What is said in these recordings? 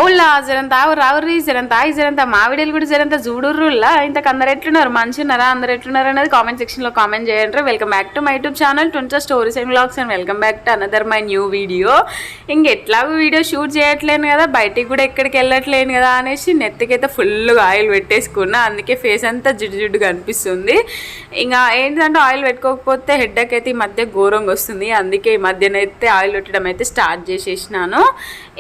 ఓలా జరంత రావుర్రి జరంత జరంత మా వీడియోలు కూడా జరంత చూడుర్రులా ఇంతకు అందరు ఎట్లున్నారు మంచి ఉన్నారా అందరు ఎట్లున్నారు అనేది కామెంట్ సెక్షన్లో కామెంట్ చేయండి. Welcome back to my YouTube channel twenty stories and vlogs and welcome back to another my new video. ఎట్లాగో వీడియో షూట్ చేయట్లేను కదా, బయటికి కూడా ఎక్కడికి వెళ్ళట్లేను కదా అనేసి నెత్తికైతే ఫుల్గా ఆయిల్ పెట్టేసుకున్నా, అందుకే ఫేస్ అంతా జిడ్డు జిడ్డుగా అనిపిస్తుంది. ఇంకా ఏంటంటే ఆయిల్ పెట్టుకోకపోతే హెడ్ఏక్ అయితే ఈ మధ్య ఘోరంగా వస్తుంది, అందుకే ఈ మధ్యనైతే ఆయిల్ పెట్టడం అయితే స్టార్ట్ చేసేసినాను.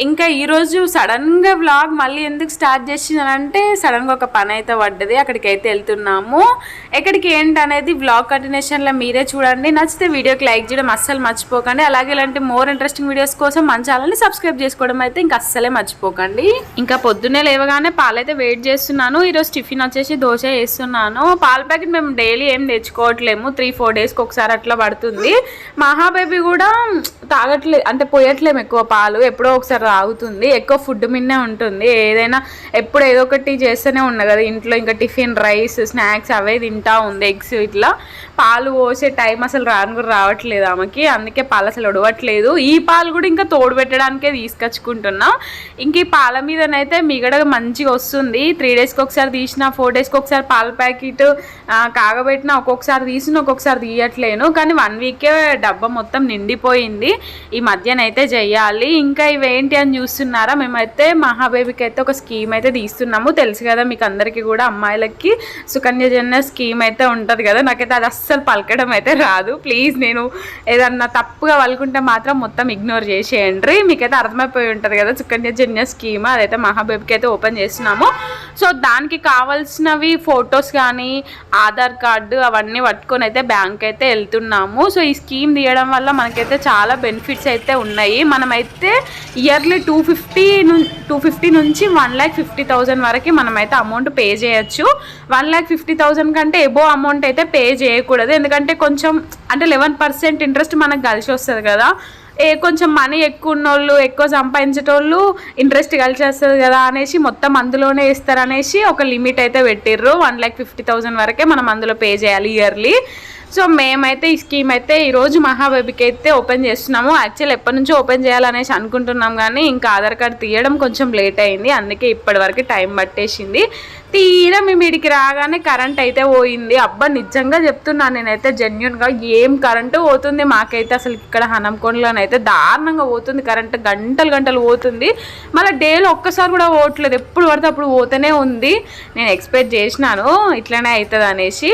ఇంకా ఈరోజు సడన్గా వ్లాగ్ మళ్ళీ ఎందుకు స్టార్ట్ చేసినానంటే సడన్గా ఒక పని అయితే పడ్డది, అక్కడికి అయితే వెళ్తున్నాము. ఎక్కడికి ఏంటి అనేది వ్లాగ్ కంటిన్యూషన్లో మీరే చూడండి. నచ్చితే వీడియోకి లైక్ చేయడం అస్సలు మర్చిపోకండి. అలాగే ఇలాంటి మోర్ ఇంట్రెస్టింగ్ వీడియోస్ కోసం మన ఛానల్ని సబ్స్క్రైబ్ చేసుకోవడం అయితే ఇంకా అస్సలే మర్చిపోకండి. ఇంకా పొద్దున్నే లేవగానే పాలైతే వెయిట్ చేస్తున్నాను. ఈరోజు టిఫిన్ వచ్చేసి దోశ వేస్తున్నాను. పాల ప్యాకెట్ మేము డైలీ ఏం తెచ్చుకోవట్లేము, 3-4 డేస్కి ఒకసారి అట్లా పడుతుంది. మహాబేబీ కూడా తాగట్లేదు, అంటే పోయట్లేము ఎక్కువ పాలు, ఎప్పుడో ఒకసారి తాగుతుంది. ఎక్కువ ఫుడ్ మిన్నే ఉంటుంది, ఏదైనా ఎప్పుడు ఏదో ఒకటి చేస్తూనే ఉన్నా కదా ఇంట్లో. ఇంకా టిఫిన్, రైస్, స్నాక్స్ అవే తింటా ఉంది, ఎగ్స్. ఇట్లా పాలు పోసే టైం అసలు రావట్లేదు ఆమెకి, అందుకే పాలు అసలు ఉడవట్లేదు. ఈ పాలు కూడా ఇంకా తోడు పెట్టడానికే తీసుకొచ్చుకుంటున్నాం. ఇంక ఈ పాల మీదనైతే మిగడ మంచిగా వస్తుంది. 3 డేస్కి ఒకసారి తీసిన, 4 డేస్కి ఒకసారి పాల ప్యాకెట్ కాగబెట్టిన, ఒక్కొక్కసారి తీసిన ఒక్కొక్కసారి తీయట్లేను. కానీ 1 వీకే డబ్బా మొత్తం నిండిపోయింది. ఈ మధ్యనైతే చెయ్యాలి. ఇంకా ఇవేంటి అని చూస్తున్నారా, మేమైతే మహాబేబీకి అయితే ఒక స్కీమ్ అయితే తీస్తున్నాము. తెలుసు కదా మీకు అందరికీ కూడా, అమ్మాయిలకి సుకన్య జన స్కీమ్ అయితే ఉంటుంది కదా. నాకైతే అది అస్సలు పలకడం అయితే రాదు. ప్లీజ్ నేను ఏదన్నా తప్పుగా పలుకుంటే మాత్రం మొత్తం ఇగ్నోర్ చేసేయండి. మీకైతే అర్థమైపోయి ఉంటుంది కదా సుకన్య జన్య స్కీమ్, అదైతే మహాబేబీకి అయితే ఓపెన్ చేస్తున్నాము. సో దానికి కావాల్సినవి ఫొటోస్ కానీ ఆధార్ కార్డు అవన్నీ పట్టుకొని అయితే బ్యాంక్ అయితే వెళ్తున్నాము. సో ఈ స్కీమ్ తీయడం వల్ల మనకైతే చాలా బెనిఫిట్స్ అయితే ఉన్నాయి. మనమైతే ఇయర్లీ 250 నుంచి 1,50,000 వరకు మనమైతే అమౌంట్ పే చేయొచ్చు. 1,50,000 కంటే ఎబో అమౌంట్ అయితే పే చేయకూడదు, ఎందుకంటే కొంచెం అంటే 11% ఇంట్రెస్ట్ మనకు కలిసి వస్తుంది కదా. కొంచెం మనీ ఎక్కువ ఉన్నోళ్ళు, ఎక్కువ సంపాదించేటోళ్ళు ఇంట్రెస్ట్ కలిసి వస్తుంది కదా అనేసి మొత్తం అందులోనే ఇస్తారనేసి ఒక లిమిట్ అయితే పెట్టిర్రు. 1,50,000 వరకే మనం అందులో పే చేయాలి ఇయర్లీ. సో మేమైతే ఈ స్కీమ్ అయితే ఈరోజు మహాబేబీకి అయితే ఓపెన్ చేస్తున్నాము. యాక్చువల్ ఎప్పటి నుంచో ఓపెన్ చేయాలనేసి అనుకుంటున్నాం, కానీ ఇంకా ఆధార్ కార్డు తీయడం కొంచెం లేట్ అయింది, అందుకే ఇప్పటి వరకు టైం పట్టేసింది. తీరా మేము ఇడికి రాగానే కరెంట్ అయితే పోయింది. అబ్బా నిజంగా చెప్తున్నాను, నేనైతే జెన్యున్గా ఏం కరెంటు పోతుంది మాకైతే. అసలు ఇక్కడ హనంకొండలోనైతే దారుణంగా పోతుంది కరెంటు, గంటలు పోతుంది. మళ్ళీ డేలో ఒక్కసారి కూడా పోవట్లేదు, ఎప్పుడు పడితే అప్పుడు పోతూనే ఉంది. నేను ఎక్స్పెక్ట్ చేసినాను ఇట్లనే అవుతుంది అనేసి,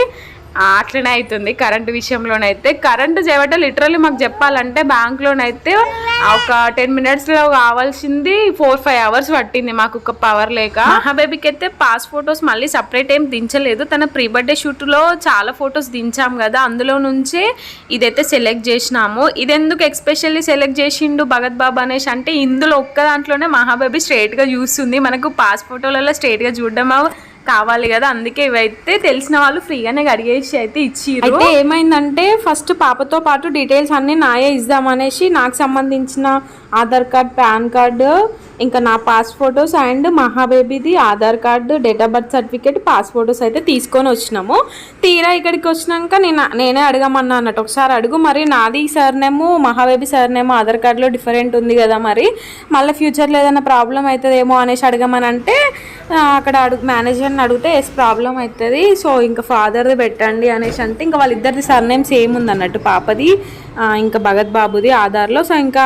అట్లనే అవుతుంది కరెంటు విషయంలోనైతే. కరెంటు చేయబట్టే లిటరల్లీ మాకు చెప్పాలంటే బ్యాంక్లోనైతే ఒక 10 మినిట్స్లో కావాల్సింది 4-5 అవర్స్ పట్టింది మాకు ఒక పవర్ లేక. మహాబేబీకి అయితే పాస్ ఫొటోస్ మళ్ళీ సపరేట్ ఏం దించలేదు, తన ప్రీ బర్త్డే షూట్లో చాలా ఫొటోస్ దించాం కదా, అందులో నుంచే ఇదైతే సెలెక్ట్ చేసినాము. ఇది ఎందుకు ఎక్స్పెషల్లీ సెలెక్ట్ చేసిండు భగత్ బాబు అనేసి అంటే, ఇందులో ఒక్క దాంట్లోనే మహాబేబీ స్ట్రైట్గా చూస్తుంది. మనకు పాస్ ఫోటోలలో స్ట్రైట్గా చూడడం కావాలి కదా, అందుకే ఇవైతే తెలిసిన వాళ్ళు ఫ్రీగానే అడిగేసి అయితే ఇచ్చిర్రు. అయితే ఏమైందంటే ఫస్ట్ పాపతో పాటు డీటెయిల్స్ అన్నీ నాయే ఇద్దామనేసి నాకు సంబంధించిన ఆధార్ కార్డ్, పాన్ కార్డు, ఇంకా నా పాస్ ఫొటోస్ అండ్ మహాబేబీది Aadhaar card, date of birth certificate, pass photos అయితే తీసుకొని వచ్చినాము. తీరా ఇక్కడికి వచ్చినాక నేనే అడగమన్నా అన్నట్టు, ఒకసారి అడుగు మరి నాది సర్నేమో మహాబేబీ సర్నేమో ఆధార్ కార్డులో డిఫరెంట్ ఉంది కదా, మరి మళ్ళీ ఫ్యూచర్లో ఏదైనా ప్రాబ్లం అవుతుందేమో అనేసి అడగమని అంటే అక్కడ మేనేజర్ని అడిగితే ఎస్ ప్రాబ్లం అవుతుంది, సో ఇంకా ఫాదర్ది పెట్టండి అనేసి అంటే, ఇంకా వాళ్ళిద్దరిది సర్నేమ్ సేమ్ ఉంది అన్నట్టు, పాపది ఇంకా భగత్ బాబుది ఆధార్లో. సో ఇంకా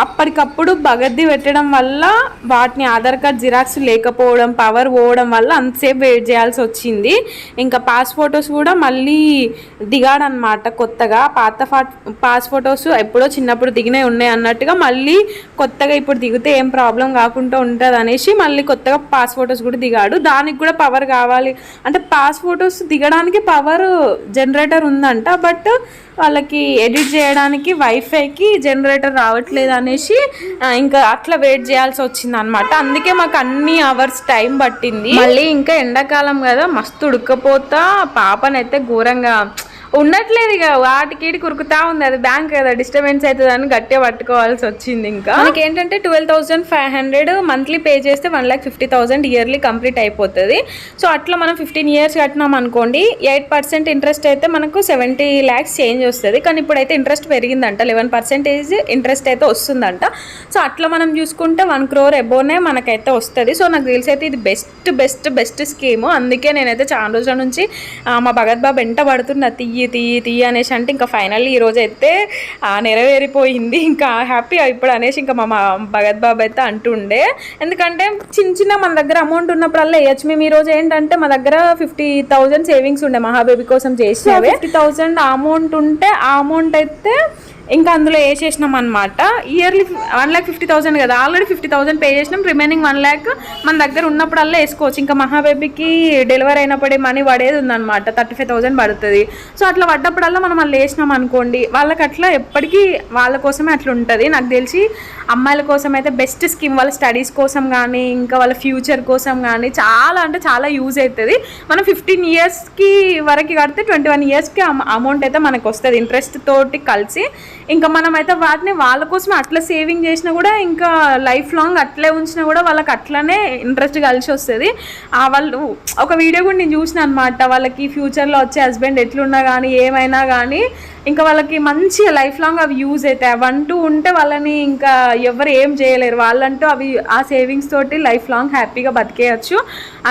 అప్పటికప్పుడు భగత్ది పెట్టడం వల్ల వాటిని ఆధార్ కార్డ్ జిరాక్స్ లేకపోవడం, పవర్ పోవడం వల్ల అంతసేపు వెయిట్ చేయాల్సి వచ్చింది. ఇంకా పాస్ ఫొటోస్ కూడా మళ్ళీ దిగాడనమాట కొత్తగా. పాస్ ఫొటోస్ ఎప్పుడో చిన్నప్పుడు దిగినవి ఉన్నాయి అన్నట్టుగా మళ్ళీ కొత్తగా ఇప్పుడు దిగితే ఏం ప్రాబ్లం కాకుండా ఉంటుంది అనేసి మళ్ళీ కొత్తగా పాస్ ఫొటోస్ కూడా దిగాడు. దానికి కూడా పవర్ కావాలి అంటే పాస్ ఫొటోస్ దిగడానికి పవర్ జనరేటర్ ఉందంట, బట్ వాళ్ళకి ఎడిట్ చేయడానికి వైఫైకి జనరేటర్ రావట్లేదు అనేసి ఇంకా అట్లా వెయిట్ చేయాల్సి వచ్చింది అనమాట. అందుకే మాకు అన్ని అవర్స్ టైం పట్టింది. మళ్ళీ ఇంకా ఎండాకాలం కదా, మస్తు ఉడకపోతా పాపనైతే ఘోరంగా ఉండట్లేదు, ఇక వాటికి కురుకుతా ఉంది. అది బ్యాంక్ కదా, డిస్టర్బెన్స్ అవుతుంది అని గట్టిగా పట్టుకోవాల్సి వచ్చింది. ఇంకా మనకి ఏంటంటే 12,500 మంత్లీ పే చేస్తే 1,50,000 ఇయర్లీ కంప్లీట్ అయిపోతుంది. సో అట్లా మనం 15 years కట్టినాం అనుకోండి, 8% ఇంట్రెస్ట్ అయితే మనకు 70 lakhs చేంజ్ వస్తుంది. కానీ ఇప్పుడైతే ఇంట్రెస్ట్ పెరిగిందంట, 11% ఇంట్రెస్ట్ అయితే వస్తుందంట. సో అట్లా మనం చూసుకుంటే 1 crore ఎబోనే మనకైతే వస్తుంది. సో నాకు తెలిసి అయితే ఇది బెస్ట్ బెస్ట్ బెస్ట్ స్కీము. అందుకే నేనైతే చాలా రోజుల నుంచి మా భగత్ బాబు వెంట పడుతున్నా, తీయి అనేసి. అంటే ఇంకా ఫైనల్లీ ఈరోజు అయితే నెరవేరిపోయింది. ఇంకా హ్యాపీ ఇప్పుడు అనేసి ఇంకా మా భగత్ బాబు అయితే అంటుండే. ఎందుకంటే చిన్న మన దగ్గర అమౌంట్ ఉన్నప్పుడల్లా వేయచ్చు. మేము ఈరోజు ఏంటంటే మా దగ్గర 50,000 సేవింగ్స్ ఉండే మహాబేబీ కోసం చేసినవే. 50,000 అమౌంట్ ఉంటే ఆ అమౌంట్ అయితే ఇంకా అందులో వేసేసినాం అనమాట. ఇయర్లీ 1,50,000 కదా, ఆల్రెడీ 50,000 పే చేసినాం. రిమైనింగ్ 1 lakh మన దగ్గర ఉన్నప్పుడల్లా వేసుకోవచ్చు. ఇంకా మహాబేబీకి డెలివరీ అయినప్పుడే మనీ పడేది ఉందన్నమాట, 35,000 పడుతుంది. సో అట్లా పడ్డప్పుడల్లా మనం వాళ్ళు వేసినాం అనుకోండి, వాళ్ళకి అట్లా ఎప్పటికీ వాళ్ళ కోసమే అట్లా ఉంటుంది. నాకు తెలిసి అమ్మాయిల కోసం అయితే బెస్ట్ స్కీమ్. వాళ్ళ స్టడీస్ కోసం కానీ ఇంకా వాళ్ళ ఫ్యూచర్ కోసం కానీ చాలా అంటే చాలా యూజ్ అవుతుంది. మనం 15 yearsకి వరకు కడితే 21 yearsకి అమౌంట్ అయితే మనకు వస్తుంది ఇంట్రెస్ట్ తోటి కలిసి. ఇంకా మనం అయితే వాటిని వాళ్ళ కోసం అట్లా సేవింగ్ చేసినా కూడా, ఇంకా లైఫ్ లాంగ్ అట్లే ఉంచినా కూడా వాళ్ళకి అట్లనే ఇంట్రెస్ట్ కలిసి వస్తుంది. వాళ్ళు ఒక వీడియో కూడా నేను చూసిన అనమాట. వాళ్ళకి ఫ్యూచర్లో వచ్చే హస్బెండ్ ఎట్లున్నా కానీ ఏమైనా కానీ ఇంకా వాళ్ళకి మంచిగా లైఫ్ లాంగ్ అవి యూజ్ అవుతాయి. అవంటూ ఉంటే వాళ్ళని ఇంకా ఎవరు ఏం చేయలేరు. వాళ్ళంటూ అవి ఆ సేవింగ్స్ తోటి లైఫ్ లాంగ్ హ్యాపీగా బతికేయచ్చు.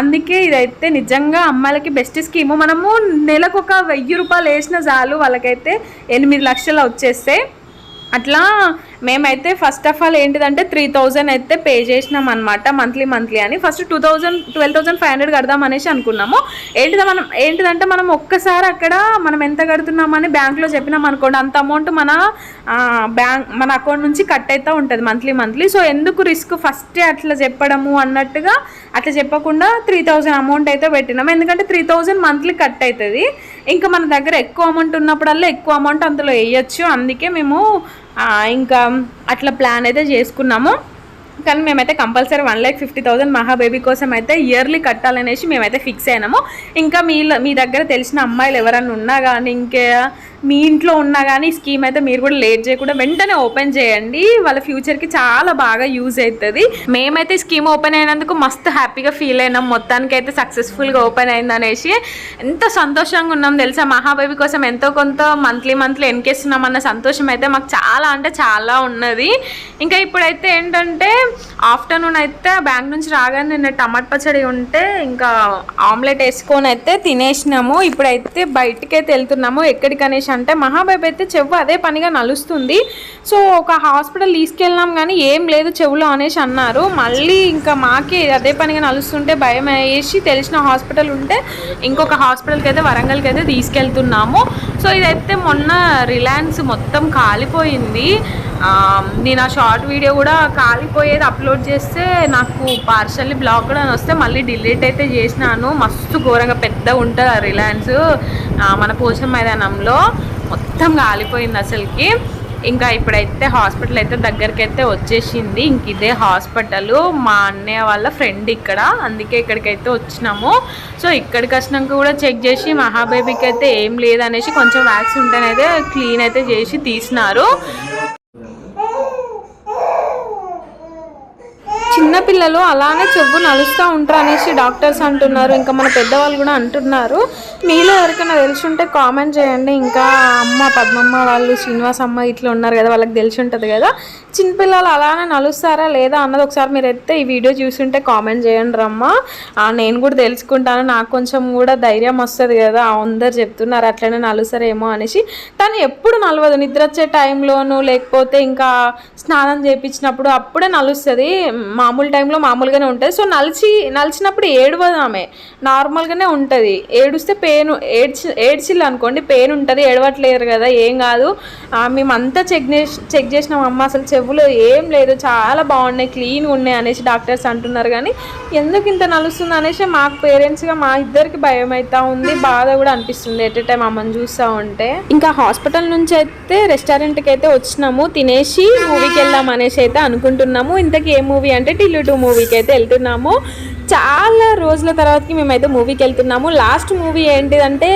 అందుకే ఇదైతే నిజంగా అమ్మాయిలకి బెస్ట్ స్కీము. మనము నెలకు ఒక 1,000 రూపాయలు వేసిన చాలు, వాళ్ళకైతే 8 లక్షలు వచ్చేస్తాయి. అట్లా మేమైతే ఫస్ట్ ఆఫ్ ఆల్ ఏంటిదంటే 3,000 అయితే పే చేసినాం అనమాట మంత్లీ అని. ఫస్ట్ 12,500 కడదాం అనేసి అనుకున్నాము. ఏంటిదంటే మనం ఒక్కసారి అక్కడ మనం ఎంత కడుతున్నామని బ్యాంక్లో చెప్పినాం అనుకోండి, అంత అమౌంట్ మన అకౌంట్ నుంచి కట్ అవుతూ ఉంటుంది మంత్లీ. సో ఎందుకు రిస్క్ ఫస్టే అట్లా చెప్పడము అన్నట్టుగా అట్లా చెప్పకుండా 3,000 అమౌంట్ అయితే పెట్టినాము. ఎందుకంటే 3,000 మంత్లీ కట్ అవుతుంది. ఇంకా మన దగ్గర ఎక్కువ అమౌంట్ ఉన్నప్పుడల్లా ఎక్కువ అమౌంట్ అందులో వేయచ్చు. అందుకే మేము ఇంకా అట్లా ప్లాన్ అయితే చేసుకున్నాము. కానీ మేమైతే కంపల్సరీ 1,50,000 మహాబేబీ కోసం అయితే ఇయర్లీ కట్టాలనేసి మేమైతే ఫిక్స్ అయినాము. ఇంకా మీ దగ్గర తెలిసిన అమ్మాయిలు ఎవరన్నా ఉన్నా కానీ, ఇంకా మీ ఇంట్లో ఉన్నా కానీ స్కీమ్ అయితే మీరు కూడా లేట్ చేయకుండా వెంటనే ఓపెన్ చేయండి. వాళ్ళ ఫ్యూచర్కి చాలా బాగా యూజ్ అవుతుంది. మేమైతే స్కీమ్ ఓపెన్ అయినందుకు మస్తు హ్యాపీగా ఫీల్ అయినాం. మొత్తానికి అయితే సక్సెస్ఫుల్గా ఓపెన్ అయింది అనేసి ఎంత సంతోషంగా ఉన్నాం తెలుసా. మహాబేబీ కోసం ఎంతో కొంత మంత్లీ ఎన్కేస్తున్నాం అన్న సంతోషం అయితే మాకు చాలా అంటే చాలా ఉన్నది. ఇంకా ఇప్పుడైతే ఏంటంటే ఆఫ్టర్నూన్ అయితే బ్యాంక్ నుంచి రాగానే నిన్న టమాటా పచ్చడి ఉంటే ఇంకా ఆమ్లెట్ వేసుకొని అయితే తినేసినాము. ఇప్పుడైతే బయటికి అయితే వెళ్తున్నాము. ఎక్కడికనేసి అంటే మహాబేబీ అయితే చెవు అదే పనిగా నలుస్తుంది. సో ఒక హాస్పిటల్ తీసుకెళ్ళినాం కానీ ఏం లేదు చెవులో అనేసి అన్నారు. మళ్ళీ ఇంకా మాకే అదే పనిగా నలుస్తుంటే భయం వేసి తెలిసిన హాస్పిటల్ ఉంటే ఇంకొక హాస్పిటల్కి అయితే వరంగల్కి అయితే తీసుకెళ్తున్నాము. సో ఇదైతే మొన్న రిలయన్స్ మొత్తం కాలిపోయింది. నేను ఆ షార్ట్ వీడియో కూడా కాలిపోయేది అప్లోడ్ చేస్తే నాకు పార్షల్లీ బ్లాక్ అని వస్తే మళ్ళీ డిలీట్ అయితే చేసినాను. మస్తు ఘోరంగా పెద్దగా ఉంటుంది ఆ రిలయన్స్ మన పోచం మైదానంలో. మొత్తం కాలిపోయింది అసలుకి. ఇంకా ఇప్పుడైతే హాస్పిటల్ అయితే దగ్గరికి అయితే వచ్చేసింది. ఇంక ఇదే హాస్పిటల్, మా అన్నయ్య వాళ్ళ ఫ్రెండ్ ఇక్కడ, అందుకే ఇక్కడికైతే వచ్చినాము. సో ఇక్కడికి వచ్చినాక కూడా చెక్ చేసి మహాబేబీకి అయితే ఏం లేదనేసి కొంచెం వ్యాక్స్ ఉంటేనైతే క్లీన్ అయితే చేసి తీసినారు. చిన్నపిల్లలు అలానే చెవు నలుస్తూ ఉంటారు అనేసి డాక్టర్స్ అంటున్నారు. ఇంకా మన పెద్దవాళ్ళు కూడా అంటున్నారు. మీలో ఎవరికైనా తెలిసి ఉంటే కామెంట్ చేయండి. ఇంకా అమ్మ పద్మమ్మ వాళ్ళు, శ్రీనివాస్ అమ్మ ఇట్లా ఉన్నారు కదా, వాళ్ళకి తెలిసి ఉంటుంది కదా చిన్నపిల్లలు అలానే నలుస్తారా లేదా అన్నది ఒకసారి మీరైతే ఈ వీడియో చూసుంటే కామెంట్ చేయండి రమ్మా. నేను కూడా తెలుసుకుంటాను, నాకు కొంచెం కూడా ధైర్యం వస్తుంది కదా. అందరు చెప్తున్నారు అట్లనే నలుస్తారేమో అనేసి. తను ఎప్పుడు నలవదు, నిద్ర వచ్చే టైంలోనూ లేకపోతే ఇంకా స్నానం చేయించినప్పుడు అప్పుడే నలుస్తుంది. మామూలు టైంలో మామూలుగానే ఉంటుంది. సో నలిచినప్పుడు ఏడవదు, ఆమె నార్మల్గానే ఉంటుంది. ఏడుస్తే ఏడ్చిల్లు అనుకోండి పెయిన్ ఉంటుంది, ఏడవట్లేరు కదా ఏం కాదు. మేమంతా చెక్ చేసినాం అమ్మ, అసలు చెవులో ఏం లేదు, చాలా బాగున్నాయి, క్లీన్గా ఉన్నాయి అనేసి డాక్టర్స్ అంటున్నారు. కానీ ఎందుకు ఇంత నలుస్తుంది అనేసి మాకు పేరెంట్స్గా మా ఇద్దరికి భయం అవుతా ఉంది, బాధ కూడా అనిపిస్తుంది ఎట్ టైం అమ్మని చూస్తూ ఉంటే. ఇంకా హాస్పిటల్ నుంచి అయితే రెస్టారెంట్కి అయితే వచ్చినాము, తినేసి మూవీకి వెళ్దాం అనేసి అయితే అనుకుంటున్నాము. ఇంతకీ ఏ మూవీ అంటే టిల్లు 2 మూవీకి అయితే వెళ్తున్నాము. చాలా రోజుల తర్వాతకి మేమైతే మూవీకి వెళ్తున్నాము. లాస్ట్ మూవీ ఏంటిదంటే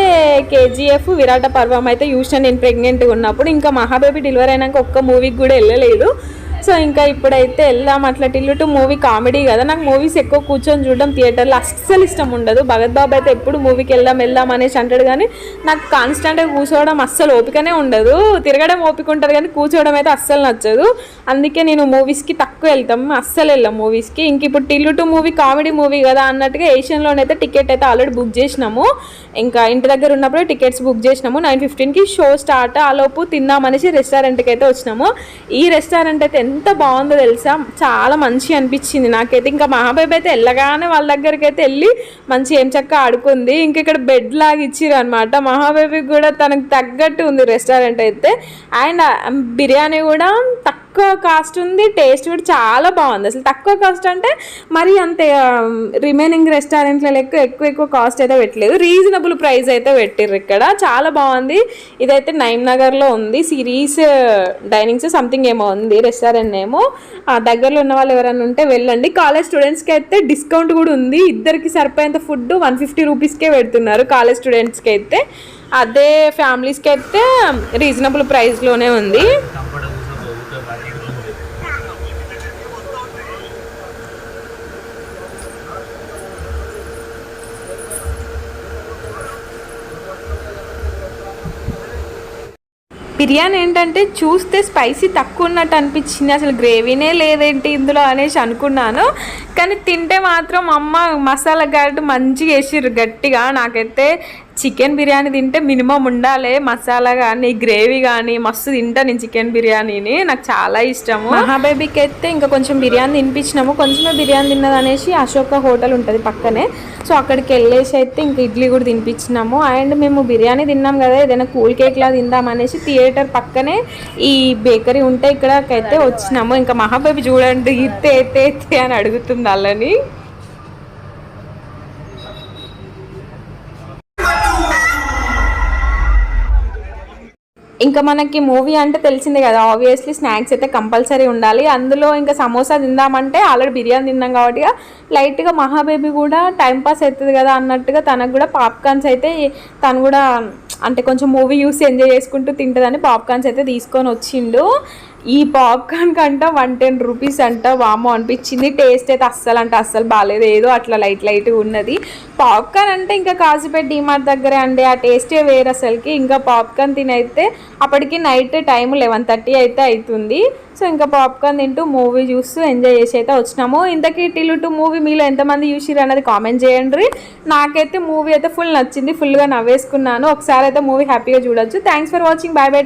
కేజీఎఫ్ విరాట పర్వం అయితే చూసిన నేను ప్రెగ్నెంట్గా ఉన్నప్పుడు. ఇంకా మహాబేబీ డెలివరీ అయినాక ఒక్క మూవీకి కూడా వెళ్ళలేదు. సో ఇంకా ఇప్పుడైతే వెళ్దాం. అట్లా టిల్లు టు మూవీ కామెడీ కదా, నాకు మూవీస్ ఎక్కువ కూర్చొని చూడడం థియేటర్లో అస్సలు ఇష్టం ఉండదు. భగత్ బాబు అయితే ఎప్పుడు మూవీకి వెళ్దాం అనేసి అంటాడు, కానీ నాకు కాన్స్టెంట్గా కూర్చోవడం అస్సలు ఓపికనే ఉండదు. తిరగడం ఓపిక ఉంటుంది కానీ కూర్చోవడం అయితే అస్సలు నచ్చదు. అందుకే నేను మూవీస్కి తక్కువ వెళ్తాం, అస్సలు వెళ్ళాం మూవీస్కి. ఇంక ఇప్పుడు Tillu to movie comedy movie కదా అన్నట్టుగా ఏషియన్లోనైతే టికెట్ అయితే ఆల్రెడీ బుక్ చేసినాము. ఇంకా ఇంటి దగ్గర ఉన్నప్పుడు టికెట్స్ బుక్ చేసినాము. 9:15కి షో స్టార్ట్. ఆలోపు తిందామనేసి రెస్టారెంట్కి అయితే వచ్చినాము. ఈ రెస్టారెంట్ అయితే ఎంత బాగుందో తెలుసా, చాలా మంచిగా అనిపించింది నాకైతే. ఇంకా మహాబేబీ అయితే వెళ్ళగానే వాళ్ళ దగ్గరికి అయితే వెళ్ళి మంచి ఏం చక్క ఆడుకుంది. ఇంక ఇక్కడ బెడ్ లాగా ఇచ్చిర్రు అనమాట. మహాబేబీకి కూడా తనకు తగ్గట్టు ఉంది రెస్టారెంట్ అయితే. అండ్ బిర్యానీ కూడా తక్కువ కాస్ట్ ఉంది, టేస్ట్ కూడా చాలా బాగుంది. అసలు తక్కువ కాస్ట్ అంటే మరి అంతే రిమైనింగ్ రెస్టారెంట్ల లెక్క ఎక్కువ కాస్ట్ అయితే పెట్టలేదు, రీజనబుల్ ప్రైస్ అయితే పెట్టిర్రు ఇక్కడ. చాలా బాగుంది. ఇదైతే నైమ్నగర్లో ఉంది, సిరీస్ డైనింగ్స్ సంథింగ్ ఏమో ఉంది రెస్టారెంట్ ఏమో. దగ్గరలో ఉన్న వాళ్ళు ఎవరైనా ఉంటే వెళ్ళండి. కాలేజ్ స్టూడెంట్స్కి అయితే డిస్కౌంట్ కూడా ఉంది. ఇద్దరికి సరిపోయేంత ఫుడ్ 150 రూపీస్కే పెడుతున్నారు కాలేజ్ స్టూడెంట్స్కి అయితే. అదే ఫ్యామిలీస్కి అయితే రీజనబుల్ ప్రైస్లోనే ఉంది. బిర్యానీ ఏంటంటే చూస్తే స్పైసీ తక్కువ ఉన్నట్టు అనిపించింది, అసలు గ్రేవీనే లేదేంటి ఇందులో అనేసి అనుకున్నాను. కానీ తింటే మాత్రం అమ్మ మసాలా గారెట్ మంచిగా వేసిర్రు గట్టిగా. నాకైతే చికెన్ బిర్యానీ తింటే మినిమం ఉండాలి మసాలా కానీ గ్రేవీ కానీ, మస్తు తింటా నేను చికెన్ బిర్యానీని, నాకు చాలా ఇష్టము. మహాబేబీకి అయితే ఇంకా కొంచెం బిర్యానీ తినిపించినాము. కొంచెమే బిర్యానీ తిన్నది అనేసి అశోక హోటల్ ఉంటుంది పక్కనే, సో అక్కడికి వెళ్ళేసి అయితే ఇంకా ఇడ్లీ కూడా తినిపించినాము. అండ్ మేము బిర్యానీ తిన్నాం కదా, ఏదైనా కూల్ కేక్లా తిందాం అనేసి థియేటర్ పక్కనే ఈ బేకరీ ఉంటే ఇక్కడకైతే వచ్చినాము. ఇంకా మహాబేబీ చూడండి ఎత్తే అని అడుగుతుంది వాళ్ళని. ఇంకా మనకి మూవీ అంటే తెలిసిందే కదా, ఆబ్వియస్లీ స్నాక్స్ అయితే కంపల్సరీ ఉండాలి. అందులో ఇంకా సమోసా తిందామంటే ఆల్రెడీ బిర్యానీ తిన్నాం కాబట్టి లైట్గా మహాబేబీ కూడా టైంపాస్ అవుతుంది కదా అన్నట్టుగా తనకు కూడా పాప్కార్న్స్ అయితే తను కూడా అంటే కొంచెం మూవీ చూసి ఎంజాయ్ చేసుకుంటూ తింటుందని పాప్కార్న్స్ అయితే తీసుకొని వచ్చిండు. ఈ పాప్కార్న్ కంట 110 రూపీస్ అంట. వామో అనిపించింది. టేస్ట్ అయితే అస్సలు బాగాలేదు, ఏదో అట్లా లైట్గా ఉన్నది. పాప్కార్న్ అంటే ఇంకా కాజీపేట డిమార్ట్ దగ్గరే అండి, ఆ టేస్టే వేరు అసలుకి. ఇంకా పాప్కార్న్ తినైతే అప్పటికి నైట్ టైం 11:30 అయితే అవుతుంది. సో ఇంకా పాప్కార్న్ తింటూ మూవీ చూస్తూ ఎంజాయ్ చేసి అయితే వచ్చినాము. ఇంతకీ టిల్లు టు మూవీ మీలో ఎంతమంది చూసిర్రు అన్నది కామెంట్ చేయండి. నాకైతే మూవీ అయితే ఫుల్ నచ్చింది, ఫుల్గా నవ్వేసుకున్నాను. ఒకసారి అయితే మూవీ హ్యాపీగా చూడొచ్చు. Thanks for watching. By by.